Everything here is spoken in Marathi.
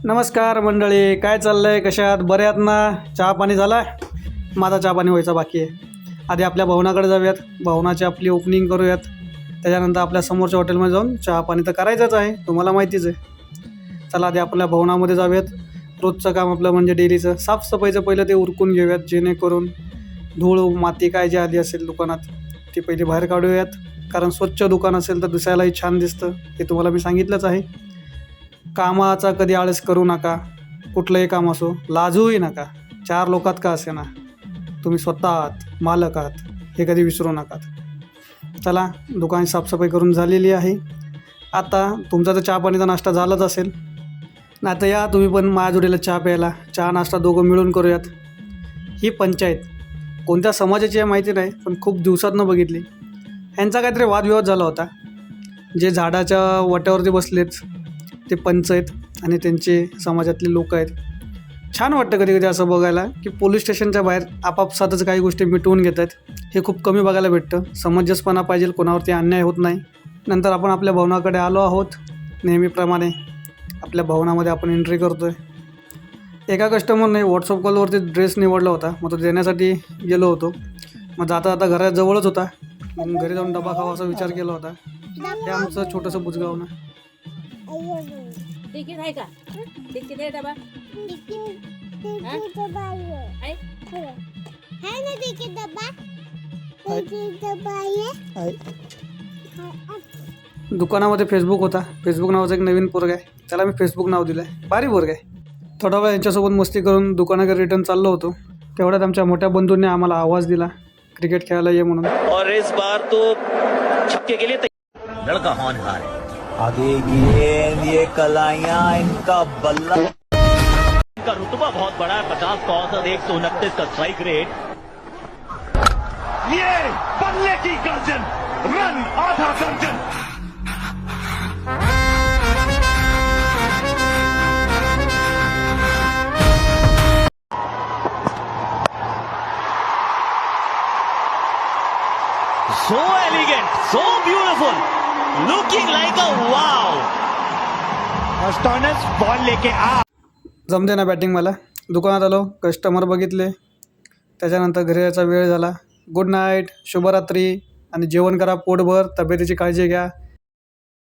नमस्कार मंडळी, काय चाललंय? कशा आहात? बरे आहात ना? चहा पाणी झाला? माझा चहा पाणी व्हायचा बाकी आहे. आधी आपल्या भवनाकडे जाऊयात, भवनाची आपली ओपनिंग करूयात. त्याच्यानंतर आपल्या समोरच्या हॉटेलमध्ये जाऊन चहा पाणी तर करायचंच आहे, तुम्हाला माहितीच आहे. चला आधी आपल्या भवनामध्ये जाऊयात. रोजचं काम आपलं म्हणजे डेलीचं साफसफाईचं पहिलं ते उरकून घेऊयात, जेणेकरून धूळ माती काय जे आली असेल दुकानात ती पहिली बाहेर काढूयात. कारण स्वच्छ दुकान असेल तर दिसायलाही छान दिसतं, हे तुम्हाला मी सांगितलंच आहे. कामाचा कधी आळस करू नका. कुठलंही काम असो लाजूही नका. 4 लोकात का असे ना, तुम्ही स्वतः आहात, मालक आहात, हे कधी विसरू नका. चला, दुकान साफसफाई करून झालेली आहे. आता तुमचा तर चहा पाणीचा नाश्ता झालाच असेल ना, तर या तुम्ही पण माझ्या जोडीला चहा प्यायला. चहा नाश्ता दोघं मिळून करूयात. ही पंचायत कोणत्या समाजाची आहे माहिती नाही, पण खूप दिवसातनं बघितली. ह्यांचा काहीतरी वादविवाद झाला होता. जे झाडाच्या वाट्यावरती बसलेत ते पंच आहेत आणि त्यांचे समाजातले लोक आहेत. छान वाटतं कधी कधी असं बघायला की पोलीस स्टेशनच्या बाहेर आपापसातच काही गोष्टी मिटवून घेत आहेत. हे खूप कमी बघायला भेटतं. समंजसपणा पाहिजे, कोणावरती अन्याय होत नाही. नंतर आपण आपल्या भवनाकडे आलो आहोत. नेहमीप्रमाणे आपल्या भवनामध्ये आपण एंट्री करतो आहे. एका कस्टमरने व्हॉट्सअप कॉलवरती ड्रेस निवडला होता, मग तो देण्यासाठी गेलो होतो. मग जाता जाता घराजवळच होता, मग घरी जाऊन डबा खावा असा विचार केला होता. हे आमचं छोटंसं बुजगाव ना. तिकीट आहे का? तिकीट आहे डबा? दुकानामध्ये फेसबुक होता. फेसबुक नावाचं एक नवीन पोरग आहे, त्याला मी फेसबुक नाव दिलं आहे. भारी पोरग आहे. थोडा वेळ यांच्यासोबत मस्ती करून दुकानाकडे रिटर्न चाललो होतो. तेवढ्यात आमच्या मोठ्या बंधूंनी आम्हाला आवाज दिला क्रिकेट खेळायला ये म्हणून. और इस बार तो छक्के के लिए लड़का होनहार है। आगे गेंद, ये कलाइयां, इनका बल्ला, इनका रुतबा बहुत बड़ा है, 50 का औसत, 129 का स्ट्राइक रेट। ये बल्ले की गर्जन, रन आधा दर्जन। So elegant, so beautiful, looking like a wow. Astonish ball लेके आ. जमते ना बॅटिंग मला. दुकानात आलो, कस्टमर बघितले, त्याच्यानंतर घरी यायचा वेळ झाला. गुड नाईट, शुभरात्री आणि जेवण करा पोटभर, तब्येतीची काळजी घ्या.